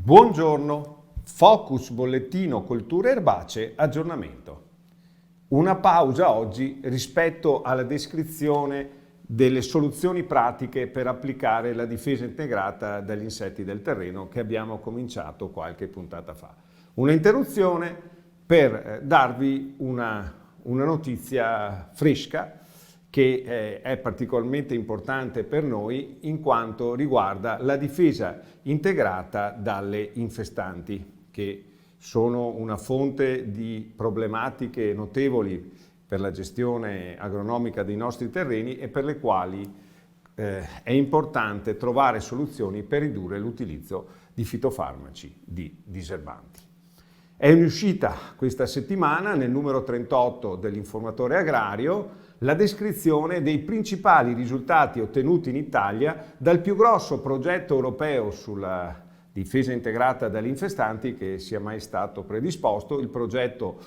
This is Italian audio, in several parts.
Buongiorno, Focus Bollettino Colture Erbacee aggiornamento. Una pausa oggi rispetto alla descrizione delle soluzioni pratiche per applicare la difesa integrata dagli insetti del terreno che abbiamo cominciato qualche puntata fa. Una interruzione per darvi una notizia fresca che è particolarmente importante per noi in quanto riguarda la difesa integrata dalle infestanti, che sono una fonte di problematiche notevoli per la gestione agronomica dei nostri terreni e per le quali è importante trovare soluzioni per ridurre l'utilizzo di fitofarmaci, di diserbanti. È in uscita questa settimana nel numero 38 dell'Informatore Agrario la descrizione dei principali risultati ottenuti in Italia dal più grosso progetto europeo sulla difesa integrata dalle infestanti che sia mai stato predisposto, il progetto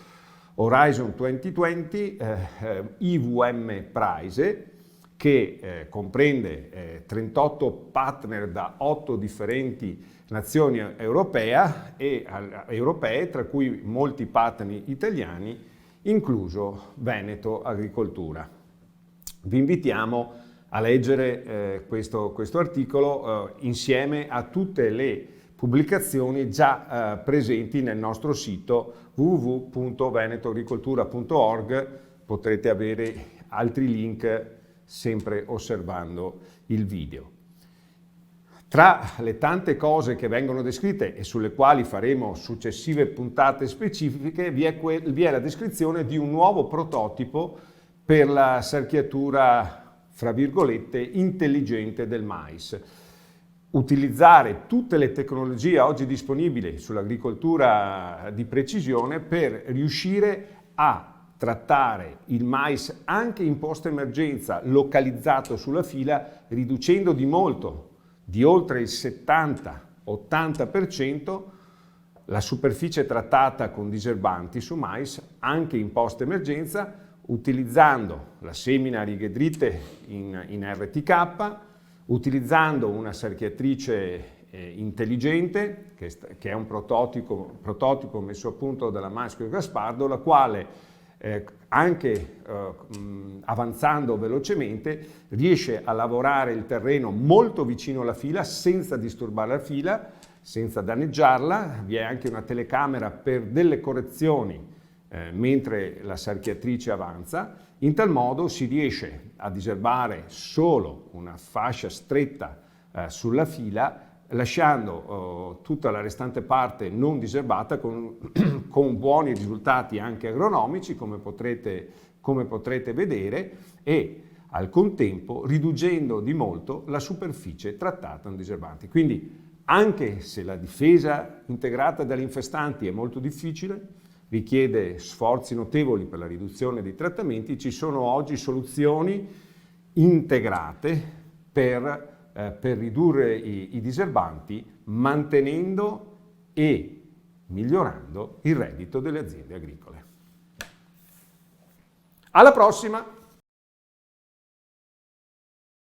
Horizon 2020 IVM Prize, che comprende 38 partner da 8 differenti nazioni europee, tra cui molti partner italiani, incluso Veneto Agricoltura. Vi invitiamo a leggere questo articolo insieme a tutte le pubblicazioni già presenti nel nostro sito www.venetoagricoltura.org. Potrete avere altri link sempre osservando il video. Tra le tante cose che vengono descritte e sulle quali faremo successive puntate specifiche vi è la descrizione di un nuovo prototipo per la sarchiatura, fra virgolette, intelligente del mais. Utilizzare tutte le tecnologie oggi disponibili sull'agricoltura di precisione per riuscire a trattare il mais anche in post-emergenza localizzato sulla fila, riducendo di molto, di oltre il 70-80%, la superficie trattata con diserbanti su mais anche in post-emergenza, utilizzando la semina a righe dritte in RTK, utilizzando una sarchiatrice intelligente, che è un prototipo messo a punto dalla Maschio Gaspardo, la quale anche avanzando velocemente riesce a lavorare il terreno molto vicino alla fila senza disturbare la fila, senza danneggiarla. Vi è anche una telecamera per delle correzioni mentre la sarchiatrice avanza. In tal modo si riesce a diserbare solo una fascia stretta sulla fila, lasciando tutta la restante parte non diserbata con buoni risultati anche agronomici, come potrete vedere, e al contempo riducendo di molto la superficie trattata con diserbanti. Quindi anche se la difesa integrata dalle infestanti è molto difficile, richiede sforzi notevoli per la riduzione dei trattamenti, ci sono oggi soluzioni integrate per ridurre i diserbanti, mantenendo e migliorando il reddito delle aziende agricole. Alla prossima!